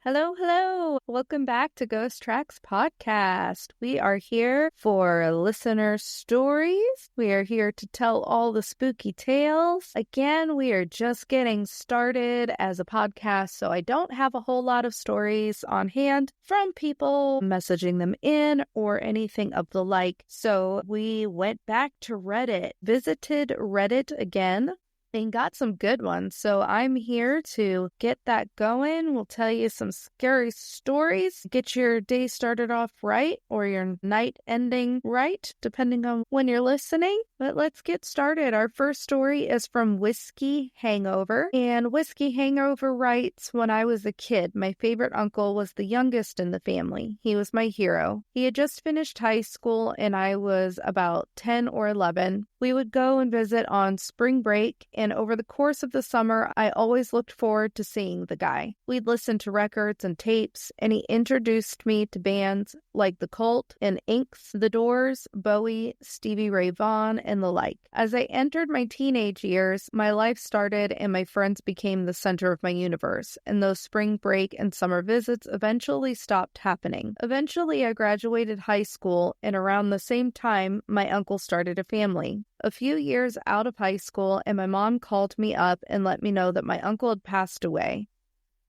Hello, hello. Welcome back to Ghost Tracks Podcast. We are here for listener stories. We are here to tell all the spooky tales. Again, we are just getting started as a podcast, so I don't have a whole lot of stories on hand from people messaging them in or anything of the like. So we went back to Reddit, visited Reddit again, and got some good ones. So I'm here to get that going. We'll tell you some scary stories, get your day started off right or your night ending right, depending on when you're listening. But let's get started. Our first story is from Whiskey Hangover. And Whiskey Hangover writes, when I was a kid, my favorite uncle was the youngest in the family. He was my hero. He had just finished high school and I was about 10 or 11. We would go and visit on spring break, and over the course of the summer, I always looked forward to seeing the guy. We'd listen to records and tapes, and he introduced me to bands like The Cult and Inks, The Doors, Bowie, Stevie Ray Vaughan, and the like. As I entered my teenage years, my life started and my friends became the center of my universe, and those spring break and summer visits eventually stopped happening. Eventually, I graduated high school, and around the same time, my uncle started a family. A few years out of high school, and my mom called me up and let me know that my uncle had passed away.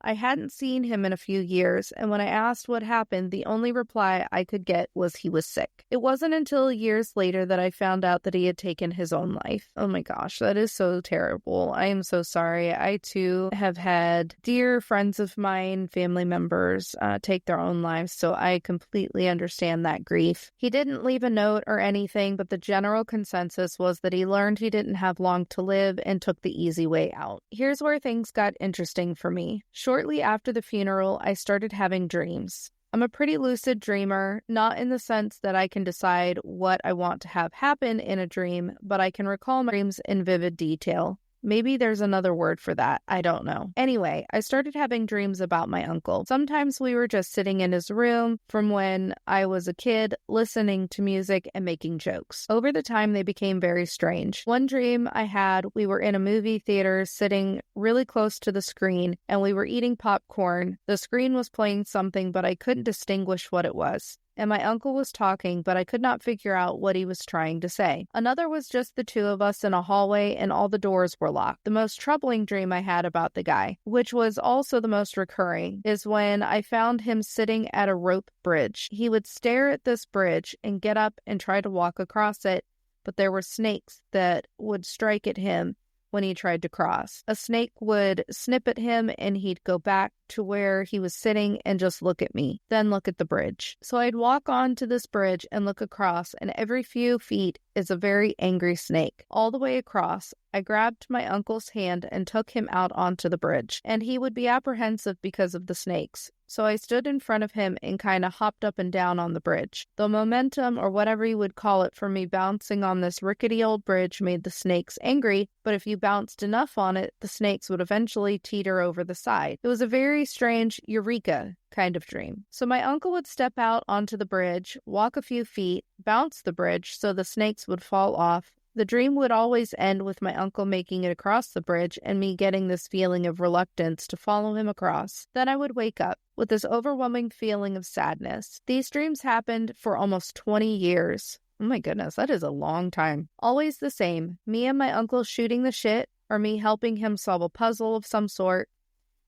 I hadn't seen him in a few years, and when I asked what happened, the only reply I could get was he was sick. It wasn't until years later that I found out that he had taken his own life. Oh my gosh, that is so terrible. I am so sorry. I too have had dear friends of mine, family members, take their own lives, so I completely understand that grief. He didn't leave a note or anything, but the general consensus was that he learned he didn't have long to live and took the easy way out. Here's where things got interesting for me. Shortly after the funeral, I started having dreams. I'm a pretty lucid dreamer, not in the sense that I can decide what I want to have happen in a dream, but I can recall my dreams in vivid detail. Maybe there's another word for that. I don't know. Anyway, I started having dreams about my uncle. Sometimes we were just sitting in his room from when I was a kid, listening to music and making jokes. Over the time, they became very strange. One dream I had, we were in a movie theater sitting really close to the screen and we were eating popcorn. The screen was playing something, but I couldn't distinguish what it was. And my uncle was talking, but I could not figure out what he was trying to say. Another was just the two of us in a hallway and all the doors were locked. The most troubling dream I had about the guy, which was also the most recurring, is when I found him sitting at a rope bridge. He would stare at this bridge and get up and try to walk across it, but there were snakes that would strike at him when he tried to cross. A snake would snip at him and he'd go back to where he was sitting and just look at me, then look at the bridge. So I'd walk onto this bridge and look across, and every few feet is a very angry snake. All the way across, I grabbed my uncle's hand and took him out onto the bridge, and he would be apprehensive because of the snakes. So I stood in front of him and kind of hopped up and down on the bridge. The momentum, or whatever you would call it, from me bouncing on this rickety old bridge made the snakes angry, but if you bounced enough on it, the snakes would eventually teeter over the side. It was a very strange eureka kind of dream. So my uncle would step out onto the bridge, walk a few feet, bounce the bridge so the snakes would fall off. The dream would always end with my uncle making it across the bridge and me getting this feeling of reluctance to follow him across. Then I would wake up with this overwhelming feeling of sadness. These dreams happened for almost 20 years. Oh my goodness, that is a long time. Always the same. Me and my uncle shooting the shit, or me helping him solve a puzzle of some sort.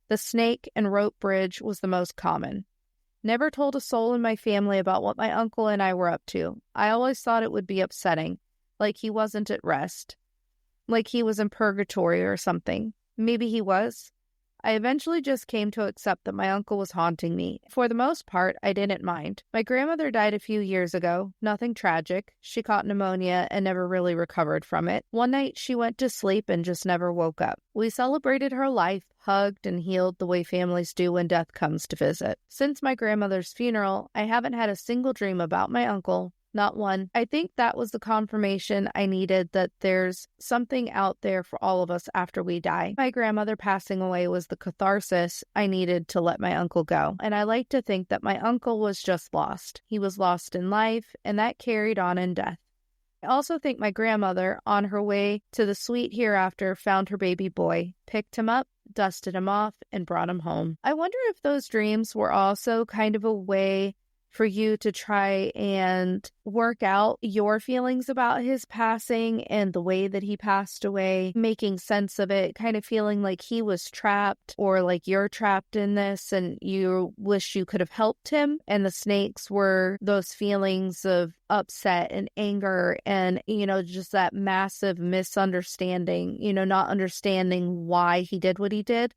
The snake and rope bridge was the most common. Never told a soul in my family about what my uncle and I were up to. I always thought it would be upsetting. Like he wasn't at rest. Like he was in purgatory or something. Maybe he was. I eventually just came to accept that my uncle was haunting me. For the most part, I didn't mind. My grandmother died a few years ago. Nothing tragic. She caught pneumonia and never really recovered from it. One night, she went to sleep and just never woke up. We celebrated her life, hugged and healed the way families do when death comes to visit. Since my grandmother's funeral, I haven't had a single dream about my uncle. Not one. I think that was the confirmation I needed that there's something out there for all of us after we die. My grandmother passing away was the catharsis I needed to let my uncle go. And I like to think that my uncle was just lost. He was lost in life, and that carried on in death. I also think my grandmother, on her way to the sweet hereafter, found her baby boy, picked him up, dusted him off, and brought him home. I wonder if those dreams were also kind of a way for you to try and work out your feelings about his passing and the way that he passed away, making sense of it, kind of feeling like he was trapped or like you're trapped in this and you wish you could have helped him. And the snakes were those feelings of upset and anger and, just that massive misunderstanding, not understanding why he did what he did.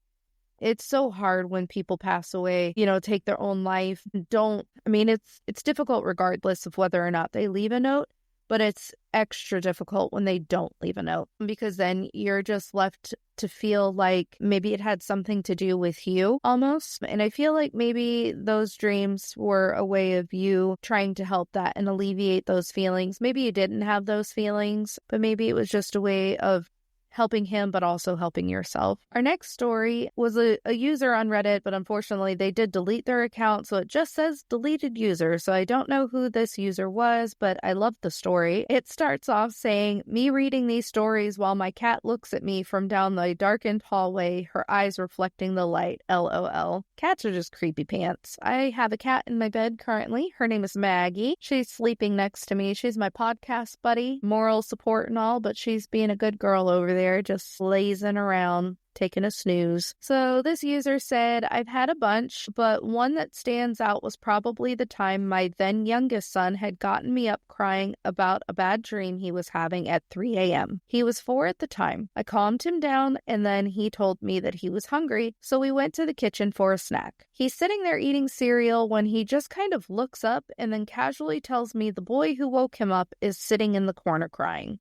It's so hard when people pass away, take their own life. It's difficult regardless of whether or not they leave a note, but it's extra difficult when they don't leave a note because then you're just left to feel like maybe it had something to do with you almost. And I feel like maybe those dreams were a way of you trying to help that and alleviate those feelings. Maybe you didn't have those feelings, but maybe it was just a way of helping him, but also helping yourself. Our next story was a user on Reddit, but unfortunately they did delete their account, so it just says deleted user. So I don't know who this user was, but I love the story. It starts off saying, me reading these stories while my cat looks at me from down the darkened hallway, her eyes reflecting the light, LOL. Cats are just creepy pants. I have a cat in my bed currently. Her name is Maggie. She's sleeping next to me. She's my podcast buddy, moral support and all, but she's being a good girl over there, just lazing around, taking a snooze. So this user said, I've had a bunch, but one that stands out was probably the time my then youngest son had gotten me up crying about a bad dream he was having at 3 a.m. He was 4 at the time. I calmed him down and then he told me that he was hungry, so we went to the kitchen for a snack. He's sitting there eating cereal when he just kind of looks up and then casually tells me the boy who woke him up is sitting in the corner crying.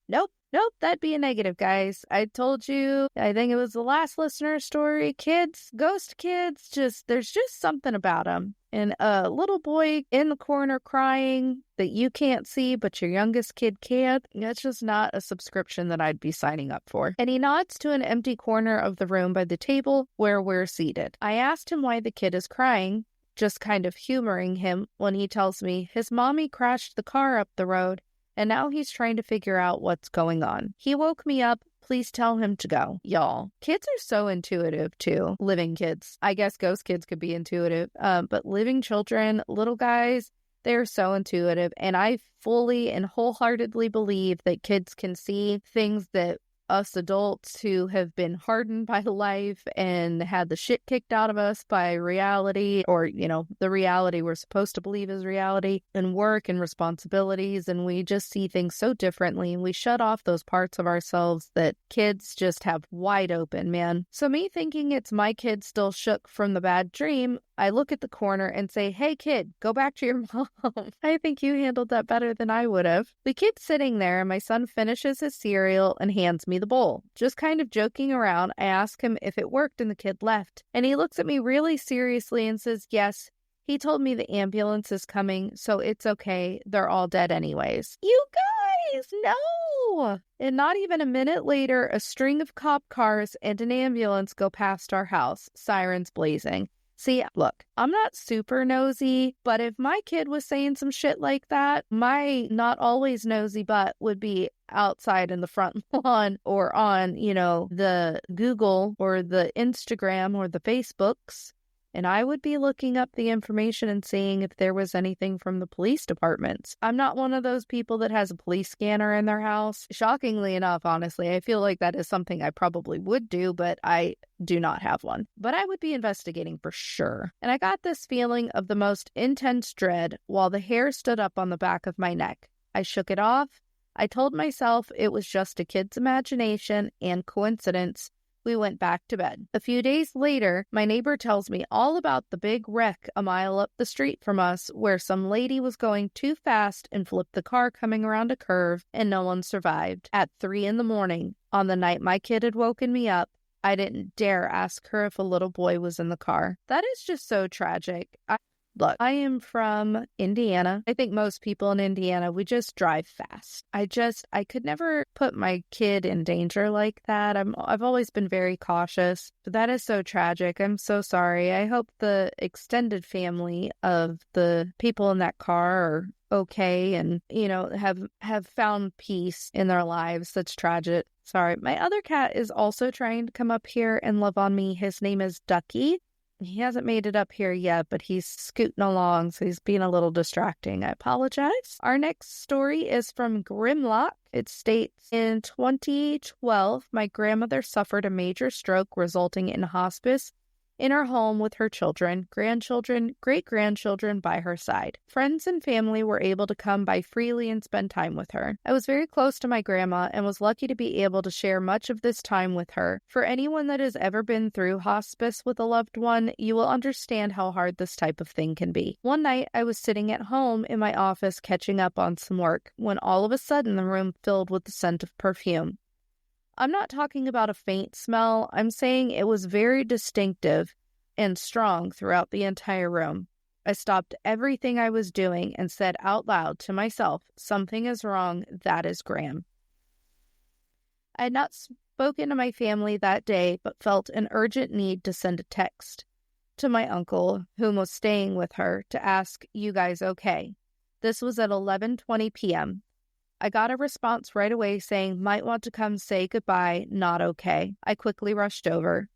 Nope, that'd be a negative, guys. I told you, I think it was the last listener story. Kids, ghost kids, there's just something about them. And a little boy in the corner crying that you can't see, but your youngest kid can. That's just not a subscription that I'd be signing up for. And he nods to an empty corner of the room by the table where we're seated. I asked him why the kid is crying, just kind of humoring him when he tells me his mommy crashed the car up the road and now he's trying to figure out what's going on. He woke me up. Please tell him to go. Y'all, kids are so intuitive too. Living kids. I guess ghost kids could be intuitive, but living children, little guys, they're so intuitive. And I fully and wholeheartedly believe that kids can see things that us adults who have been hardened by life and had the shit kicked out of us by reality, or, the reality we're supposed to believe is reality, and work and responsibilities, and we just see things so differently, and we shut off those parts of ourselves that kids just have wide open, man. So me thinking it's my kid still shook from the bad dream, I look at the corner and say, hey kid, go back to your mom. I think you handled that better than I would have. The kid's sitting there and my son finishes his cereal and hands me the bowl. Just kind of joking around, I ask him if it worked and the kid left. And he looks at me really seriously and says, yes, he told me the ambulance is coming, so it's okay. They're all dead anyways. You guys, no! And not even a minute later, a string of cop cars and an ambulance go past our house, sirens blazing. See, look, I'm not super nosy, but if my kid was saying some shit like that, my not always nosy butt would be outside in the front lawn or on, the Google or the Instagram or the Facebooks. And I would be looking up the information and seeing if there was anything from the police departments. I'm not one of those people that has a police scanner in their house. Shockingly enough, honestly, I feel like that is something I probably would do, but I do not have one. But I would be investigating for sure. And I got this feeling of the most intense dread while the hair stood up on the back of my neck. I shook it off. I told myself it was just a kid's imagination and coincidence. We went back to bed. A few days later, my neighbor tells me all about the big wreck a mile up the street from us where some lady was going too fast and flipped the car coming around a curve and no one survived. At 3 a.m, on the night my kid had woken me up, I didn't dare ask her if a little boy was in the car. That is just so tragic. Look, I am from Indiana. I think most people in Indiana, we just drive fast. I could never put my kid in danger like that. I've always been very cautious, but that is so tragic. I'm so sorry. I hope the extended family of the people in that car are okay and, have found peace in their lives. That's tragic. Sorry, my other cat is also trying to come up here and love on me. His name is Ducky. He hasn't made it up here yet, but he's scooting along, so he's being a little distracting. I apologize. Our next story is from Grimlock. It states, in 2012, my grandmother suffered a major stroke resulting in hospice in her home with her children, grandchildren, great-grandchildren by her side. Friends and family were able to come by freely and spend time with her. I was very close to my grandma and was lucky to be able to share much of this time with her. For anyone that has ever been through hospice with a loved one, you will understand how hard this type of thing can be. One night, I was sitting at home in my office catching up on some work when all of a sudden the room filled with the scent of perfume. I'm not talking about a faint smell. I'm saying it was very distinctive and strong throughout the entire room. I stopped everything I was doing and said out loud to myself, "Something is wrong. That is Graham." I had not spoken to my family that day, but felt an urgent need to send a text to my uncle, whom was staying with her, to ask, "You guys okay?" This was at 11:20 p.m. I got a response right away saying, "Might want to come say goodbye, not okay." I quickly rushed over.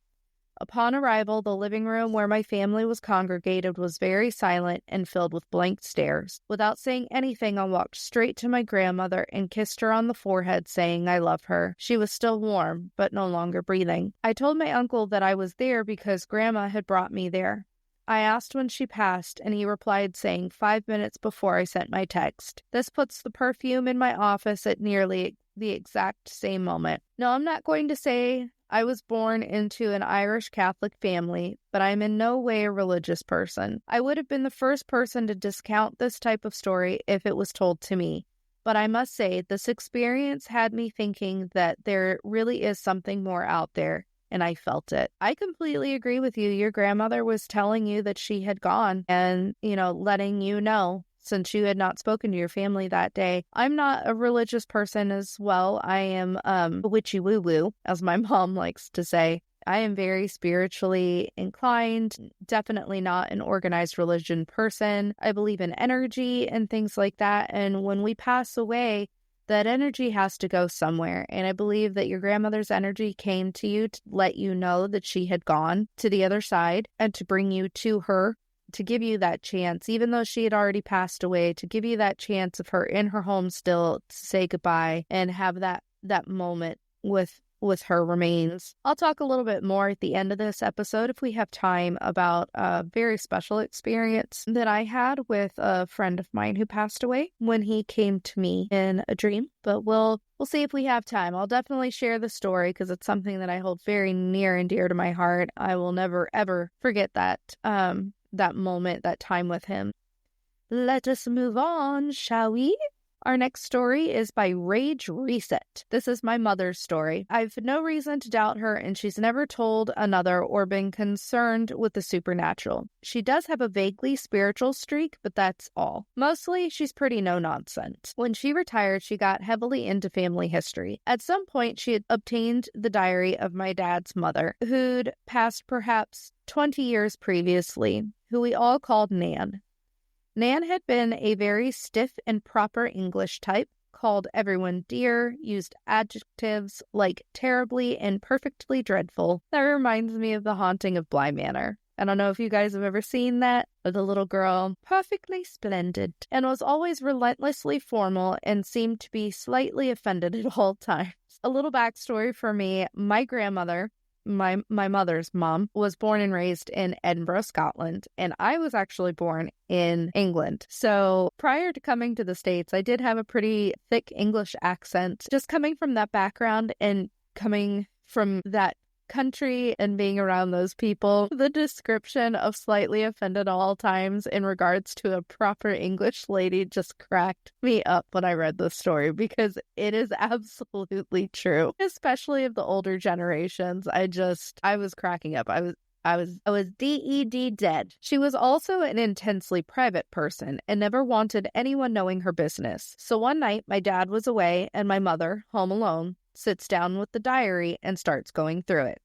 Upon arrival, the living room where my family was congregated was very silent and filled with blank stares. Without saying anything, I walked straight to my grandmother and kissed her on the forehead, saying I love her. She was still warm, but no longer breathing. I told my uncle that I was there because Grandma had brought me there. I asked when she passed, and he replied saying 5 minutes before I sent my text. This puts the perfume in my office at nearly the exact same moment. No, I'm not going to say I was born into an Irish Catholic family, but I'm in no way a religious person. I would have been the first person to discount this type of story if it was told to me. But I must say, this experience had me thinking that there really is something more out there. And I felt it. I completely agree with you. Your grandmother was telling you that she had gone and, letting you know since you had not spoken to your family that day. I'm not a religious person as well. I am witchy woo-woo, as my mom likes to say. I am very spiritually inclined, definitely not an organized religion person. I believe in energy and things like that. And when we pass away, that energy has to go somewhere, and I believe that your grandmother's energy came to you to let you know that she had gone to the other side and to bring you to her, to give you that chance, even though she had already passed away, to give you that chance of her in her home still to say goodbye and have that moment with her remains. I'll talk a little bit more at the end of this episode if we have time about a very special experience that I had with a friend of mine who passed away when he came to me in a dream. But we'll see if we have time. I'll definitely share the story because it's something that I hold very near and dear to my heart. I will never ever forget that moment, that time with him. Let us move on, shall we? Our next story is by Rage Reset. This is my mother's story. I've no reason to doubt her, and she's never told another or been concerned with the supernatural. She does have a vaguely spiritual streak, but that's all. Mostly, she's pretty no-nonsense. When she retired, she got heavily into family history. At some point, she had obtained the diary of my dad's mother, who'd passed perhaps 20 years previously, who we all called Nan. Nan had been a very stiff and proper English type, called everyone dear, used adjectives like terribly and perfectly dreadful. That reminds me of The Haunting of Bly Manor. I don't know if you guys have ever seen that, but the little girl, perfectly splendid, and was always relentlessly formal and seemed to be slightly offended at all times. A little backstory for me, my grandmother, my mother's mom, was born and raised in Edinburgh, Scotland, and I was actually born in England. So prior to coming to the States, I did have a pretty thick English accent. Just coming from that background and coming from that country and being around those people, the description of slightly offended all times in regards to a proper English lady just cracked me up when I read this story because it is absolutely true, especially of the older generations. I was cracking up. I was dead. She was also an intensely private person and never wanted anyone knowing her business. So one night my dad was away and my mother, home alone, sits down with the diary and starts going through it.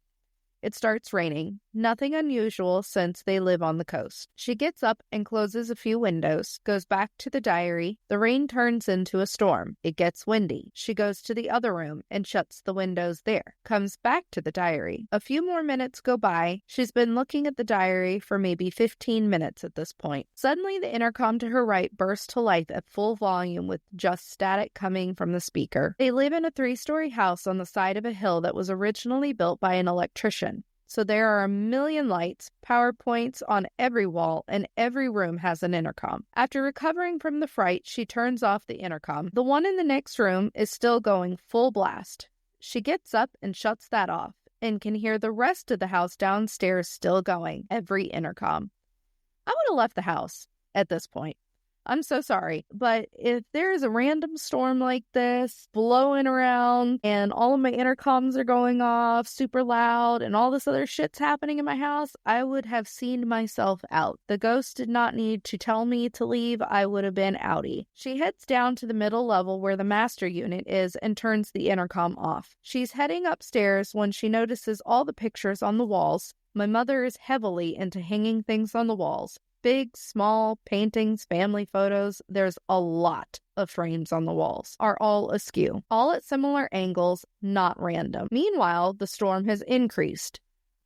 It starts raining. Nothing unusual since they live on the coast. She gets up and closes a few windows, goes back to the diary. The rain turns into a storm. It gets windy. She goes to the other room and shuts the windows there. Comes back to the diary. A few more minutes go by. She's been looking at the diary for maybe 15 minutes at this point. Suddenly, the intercom to her right bursts to life at full volume with just static coming from the speaker. They live in a 3-story house on the side of a hill that was originally built by an electrician. So there are a million lights, PowerPoints on every wall, and every room has an intercom. After recovering from the fright, she turns off the intercom. The one in the next room is still going full blast. She gets up and shuts that off and can hear the rest of the house downstairs still going, every intercom. I would have left the house at this point. I'm so sorry, but if there's a random storm like this blowing around and all of my intercoms are going off super loud and all this other shit's happening in my house, I would have seen myself out. The ghost did not need to tell me to leave. I would have been outie. She heads down to the middle level where the master unit is and turns the intercom off. She's heading upstairs when she notices all the pictures on the walls. My mother is heavily into hanging things on the walls. Big, small, paintings, family photos, there's a lot of frames on the walls, are all askew, all at similar angles, not random. Meanwhile, the storm has increased.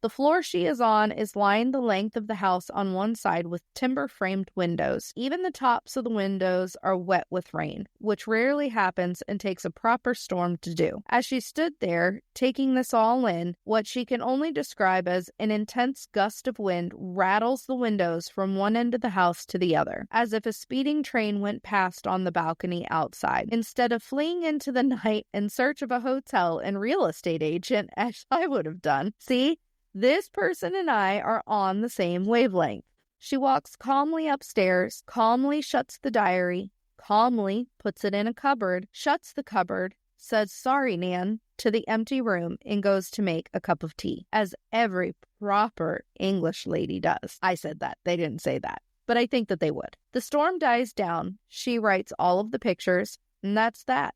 The floor she is on is lined the length of the house on one side with timber-framed windows. Even the tops of the windows are wet with rain, which rarely happens and takes a proper storm to do. As she stood there, taking this all in, what she can only describe as an intense gust of wind rattles the windows from one end of the house to the other, as if a speeding train went past on the balcony outside. Instead of fleeing into the night in search of a hotel and real estate agent, as I would have done, see? This person and I are on the same wavelength. She walks calmly upstairs, calmly shuts the diary, calmly puts it in a cupboard, shuts the cupboard, says, "Sorry, Nan," to the empty room and goes to make a cup of tea, as every proper English lady does. I said that. They didn't say that, but I think that they would. The storm dies down. She writes all of the pictures, and that's that.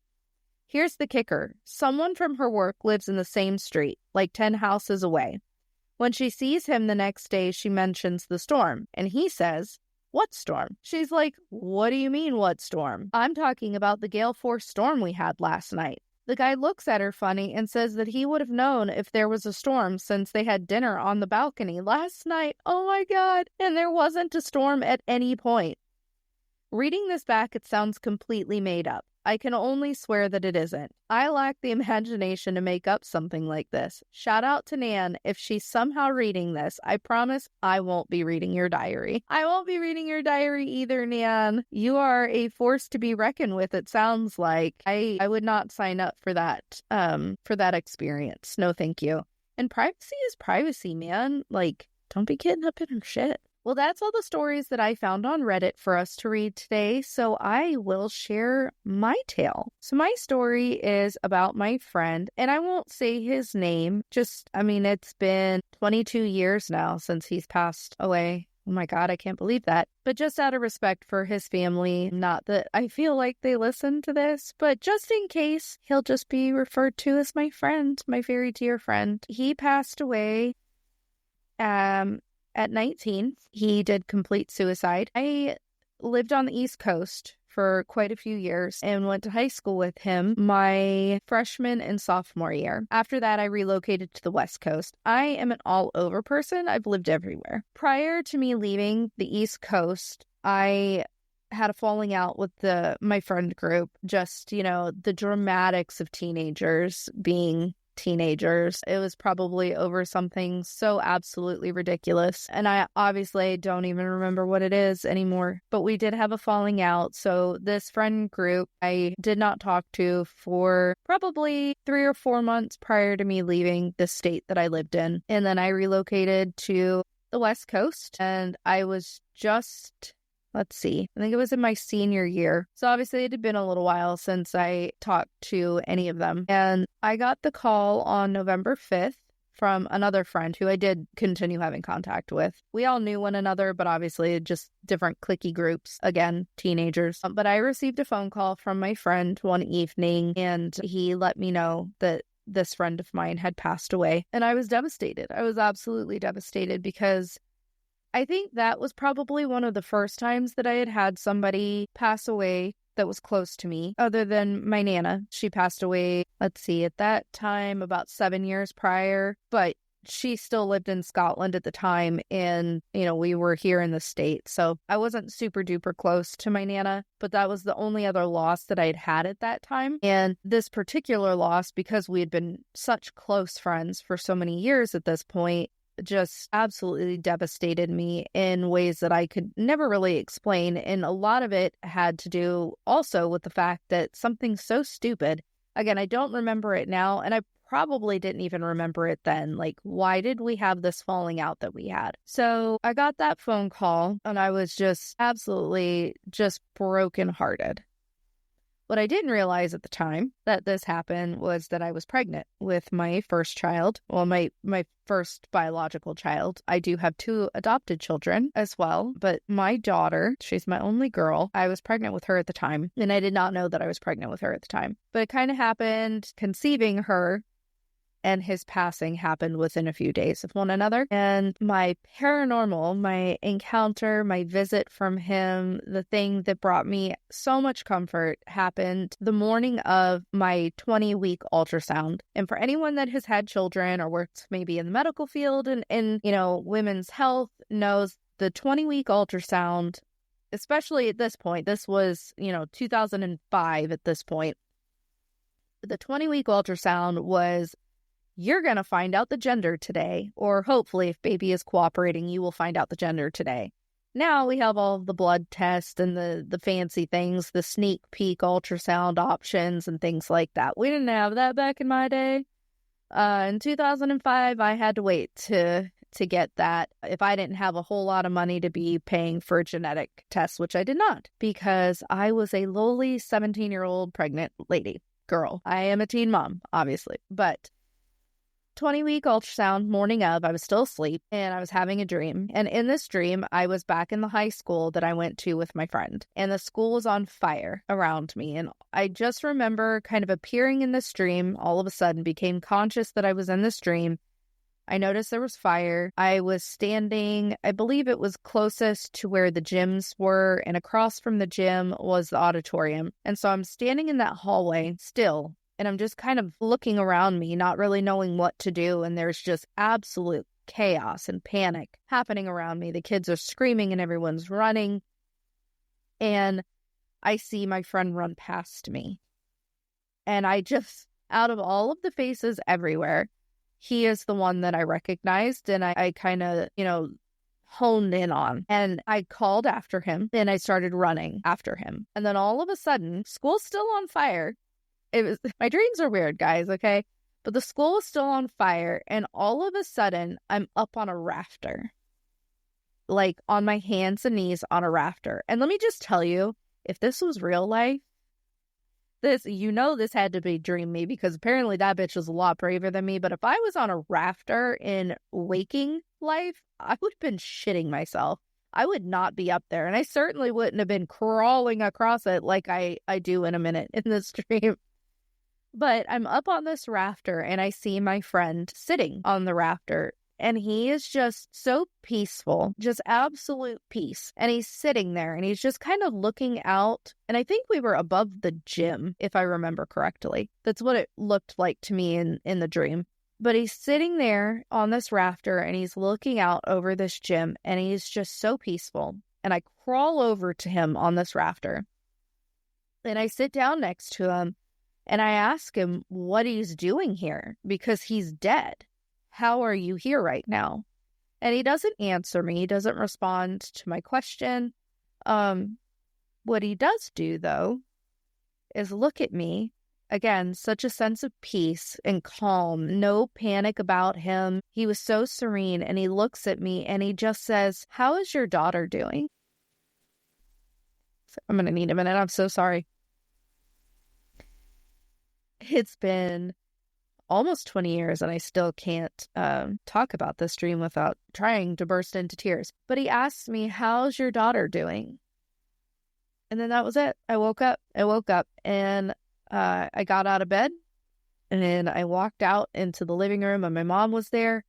Here's the kicker. Someone from her work lives in the same street, like 10 houses away. When she sees him the next day, she mentions the storm, and he says, "What storm?" She's like, "What do you mean, what storm?" "I'm talking about the gale force storm we had last night." The guy looks at her funny and says that he would have known if there was a storm since they had dinner on the balcony last night. Oh my God. And there wasn't a storm at any point. Reading this back, it sounds completely made up. I can only swear that it isn't. I lack the imagination to make up something like this. Shout out to Nan. If she's somehow reading this, I promise I won't be reading your diary. I won't be reading your diary either, Nan. You are a force to be reckoned with, it sounds like. I would not sign up for that experience. No, thank you. And privacy is privacy, man. Like, don't be kidnapping her shit. Well, that's all the stories that I found on Reddit for us to read today, so I will share my tale. So my story is about my friend, and I won't say his name. It's been 22 years now since he's passed away. Oh my God, I can't believe that. But just out of respect for his family, not that I feel like they listen to this, but just in case, he'll just be referred to as my friend, my very dear friend. He passed away at 19, he did complete suicide. I lived on the East Coast for quite a few years and went to high school with him my freshman and sophomore year. After that, I relocated to the West Coast. I am an all-over person. I've lived everywhere. Prior to me leaving the East Coast, I had a falling out with my friend group. Just, the dramatics of teenagers being teenagers. It was probably over something so absolutely ridiculous. And I obviously don't even remember what it is anymore. But we did have a falling out. So this friend group I did not talk to for probably 3 or 4 months prior to me leaving the state that I lived in. And then I relocated to the West Coast, and I was just... I think it was in my senior year. So obviously it had been a little while since I talked to any of them. And I got the call on November 5th from another friend who I did continue having contact with. We all knew one another, but obviously just different cliquey groups. Again, teenagers. But I received a phone call from my friend one evening, and he let me know that this friend of mine had passed away. And I was devastated. I was absolutely devastated because I think that was probably one of the first times that I had had somebody pass away that was close to me, other than my Nana. She passed away, let's see, at that time, about 7 years prior, but she still lived in Scotland at the time, and, we were here in the States, so I wasn't super duper close to my Nana, but that was the only other loss that I had had at that time. And this particular loss, because we had been such close friends for so many years at this point, just absolutely devastated me in ways that I could never really explain. And a lot of it had to do also with the fact that something so stupid, again, I don't remember it now, and I probably didn't even remember it then. Like, why did we have this falling out that we had? So I got that phone call and I was just absolutely just brokenhearted. What I didn't realize at the time that this happened was that I was pregnant with my first child. Well, my first biological child. I do have 2 adopted children as well, but my daughter, she's my only girl. I was pregnant with her at the time, and I did not know that I was pregnant with her at the time. But it kind of happened, conceiving her and his passing happened within a few days of one another. And my paranormal, my encounter, my visit from him, the thing that brought me so much comfort happened the morning of my 20-week ultrasound. And for anyone that has had children or works maybe in the medical field and in, women's health, knows the 20-week ultrasound, especially at this point, this was, 2005 at this point. The 20-week ultrasound was, you're going to find out the gender today, or hopefully if baby is cooperating, you will find out the gender today. Now we have all of the blood tests and the fancy things, the sneak peek ultrasound options and things like that. We didn't have that back in my day. In 2005, I had to wait to get that if I didn't have a whole lot of money to be paying for a genetic test, which I did not, because I was a lowly 17-year-old pregnant girl. I am a teen mom, obviously, but 20-week ultrasound, morning of, I was still asleep and I was having a dream. And in this dream, I was back in the high school that I went to with my friend, and the school was on fire around me. And I just remember kind of appearing in this dream, all of a sudden became conscious that I was in this dream. I noticed there was fire. I was standing, I believe it was closest to where the gyms were, and across from the gym was the auditorium. And so I'm standing in that hallway still, and I'm just kind of looking around me, not really knowing what to do. And there's just absolute chaos and panic happening around me. The kids are screaming and everyone's running. And I see my friend run past me. And I just, out of all of the faces everywhere, he is the one that I recognized. And I kind of, honed in on. And I called after him and I started running after him. And then all of a sudden, school's still on fire. My dreams are weird, guys, okay? But the school was still on fire, and all of a sudden, I'm up on a rafter. Like, on my hands and knees on a rafter. And let me just tell you, if this was real life, this had to be dream me, because apparently that bitch was a lot braver than me. But if I was on a rafter in waking life, I would have been shitting myself. I would not be up there, and I certainly wouldn't have been crawling across it like I do in a minute in this dream. But I'm up on this rafter and I see my friend sitting on the rafter, and he is just so peaceful, just absolute peace. And he's sitting there and he's just kind of looking out. And I think we were above the gym, if I remember correctly. That's what it looked like to me in the dream. But he's sitting there on this rafter and he's looking out over this gym, and he's just so peaceful. And I crawl over to him on this rafter and I sit down next to him. And I ask him what he's doing here, because he's dead. How are you here right now? And he doesn't answer me. He doesn't respond to my question. What he does do, though, is look at me. Again, such a sense of peace and calm. No panic about him. He was so serene, and he looks at me and he just says, "How is your daughter doing?" I'm going to need a minute. I'm so sorry. It's been almost 20 years and I still can't talk about this dream without trying to burst into tears. But he asked me, "How's your daughter doing?" And then that was it. I woke up and I got out of bed And then I walked out into the living room and my mom was there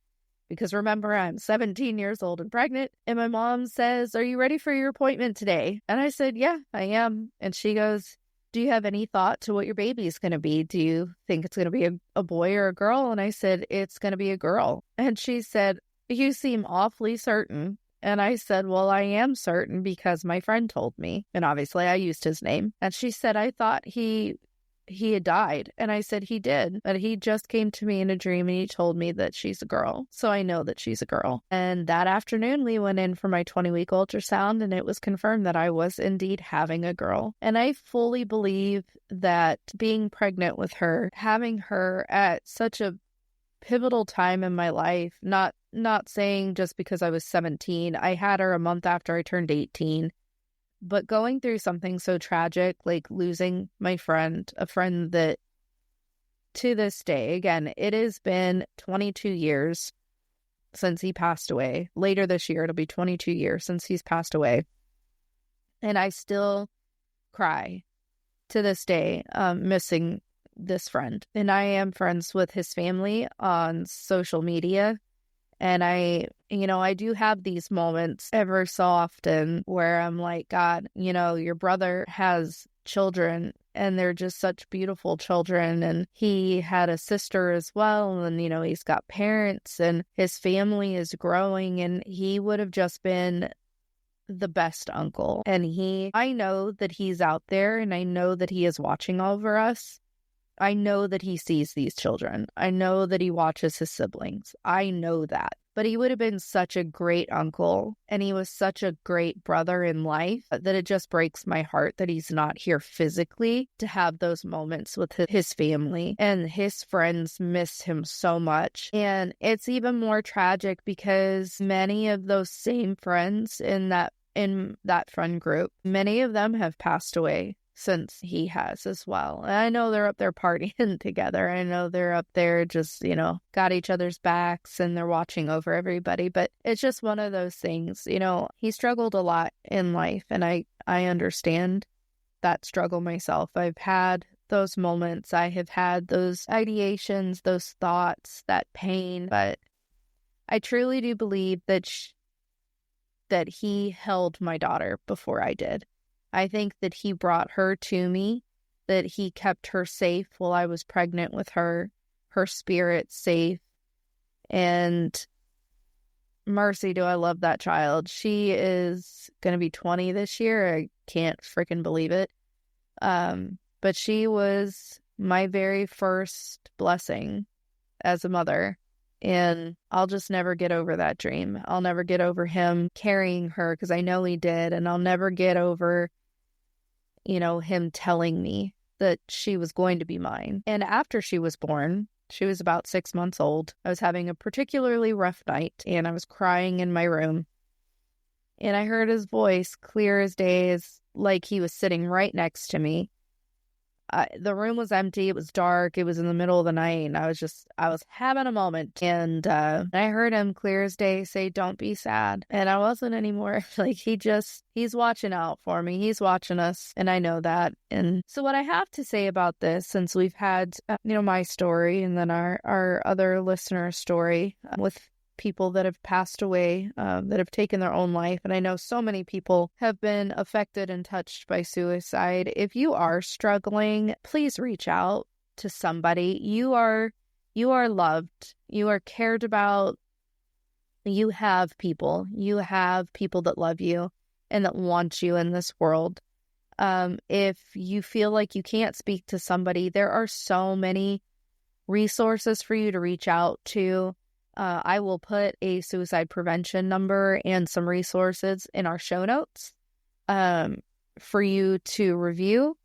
because remember, I'm 17 years old and pregnant. And my mom says, "Are you ready for your appointment today?" And I said, "Yeah, I am." And she goes, "Do you have any thought to what your baby is going to be? Do you think it's going to be a boy or a girl?" And I said, "It's going to be a girl." And she said, "You seem awfully certain." And I said, "Well, I am certain because my friend told me." And obviously I used his name. And she said, "I thought he had died." And I said, "He did, but he just came to me in a dream and he told me that she's a girl. So I know that she's a girl." And that afternoon we went in for my 20-week ultrasound and it was confirmed that I was indeed having a girl. And I fully believe that being pregnant with her, having her at such a pivotal time in my life, not saying just because I was 17, I had her a month after I turned 18, but going through something so tragic, like losing my friend, a friend that to this day, again, it has been 22 years since he passed away. Later this year, it'll be 22 years since he's passed away. And I still cry to this day, missing this friend. And I am friends with his family on social media. And I do have these moments ever so often where I'm like, "God, your brother has children and they're just such beautiful children. And he had a sister as well. And, he's got parents and his family is growing and he would have just been the best uncle." And I know that he's out there and I know that he is watching over us. I know that he sees these children. I know that he watches his siblings. I know that. But he would have been such a great uncle and he was such a great brother in life that it just breaks my heart that he's not here physically to have those moments with his family. And his friends miss him so much. And it's even more tragic because many of those same friends in that friend group, many of them have passed away since he has as well. And I know they're up there partying together. I know they're up there just, got each other's backs and they're watching over everybody. But it's just one of those things, he struggled a lot in life and I understand that struggle myself. I've had those moments. I have had those ideations, those thoughts, that pain. But I truly do believe that he held my daughter before I did. I think that he brought her to me, that he kept her safe while I was pregnant with her spirit safe. And mercy, do I love that child. She is going to be 20 this year. I can't freaking believe it. But she was my very first blessing as a mother. And I'll just never get over that dream. I'll never get over him carrying her because I know he did. And I'll never get over, him telling me that she was going to be mine. And after she was born, she was about 6 months old. I was having a particularly rough night and I was crying in my room. And I heard his voice clear as day, as like he was sitting right next to me. The room was empty. It was dark. It was in the middle of the night. And I was having a moment. And I heard him clear as day say, "Don't be sad." And I wasn't anymore. Like he's watching out for me. He's watching us. And I know that. And so what I have to say about this, since we've had, my story and then our other listener story with people that have passed away, that have taken their own life. And I know so many people have been affected and touched by suicide. If you are struggling, please reach out to somebody. You are loved. You are cared about. You have people that love you and that want you in this world. If you feel like you can't speak to somebody, there are so many resources for you to reach out to. I will put a suicide prevention number and some resources in our show notes for you to review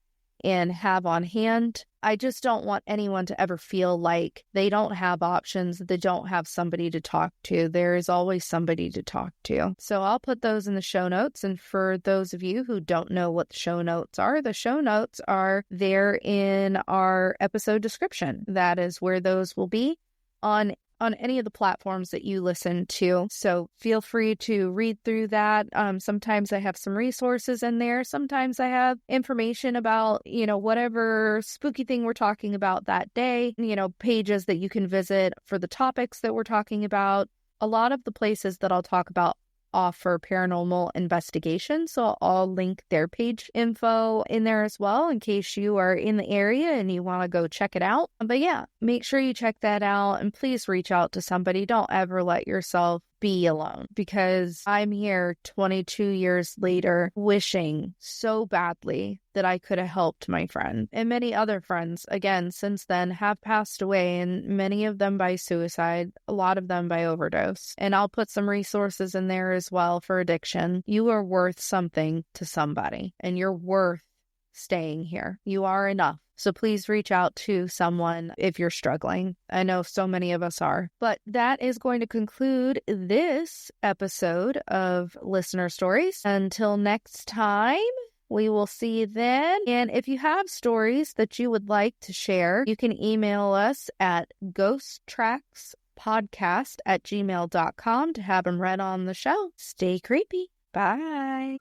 and have on hand. I just don't want anyone to ever feel like they don't have options, they don't have somebody to talk to. There is always somebody to talk to. So I'll put those in the show notes. And for those of you who don't know what the show notes are there in our episode description. That is where those will be. On on any of the platforms that you listen to. So feel free to read through that. Sometimes I have some resources in there. Sometimes I have information about, whatever spooky thing we're talking about that day, pages that you can visit for the topics that we're talking about. A lot of the places that I'll talk about offer paranormal investigation, so I'll link their page info in there as well in case you are in the area and you want to go check it out. But yeah, make sure you check that out and please reach out to somebody. Don't ever let yourself be alone, because I'm here 22 years later wishing so badly that I could have helped my friend. And many other friends, again, since then have passed away, and many of them by suicide, a lot of them by overdose. And I'll put some resources in there as well for addiction. You are worth something to somebody, and you're worth staying here. You are enough. So please reach out to someone if you're struggling. I know so many of us are. But that is going to conclude this episode of Listener Stories. Until next time, we will see you then. And if you have stories that you would like to share, you can email us at ghosttrackspodcast@gmail.com to have them read on the show. Stay creepy. Bye.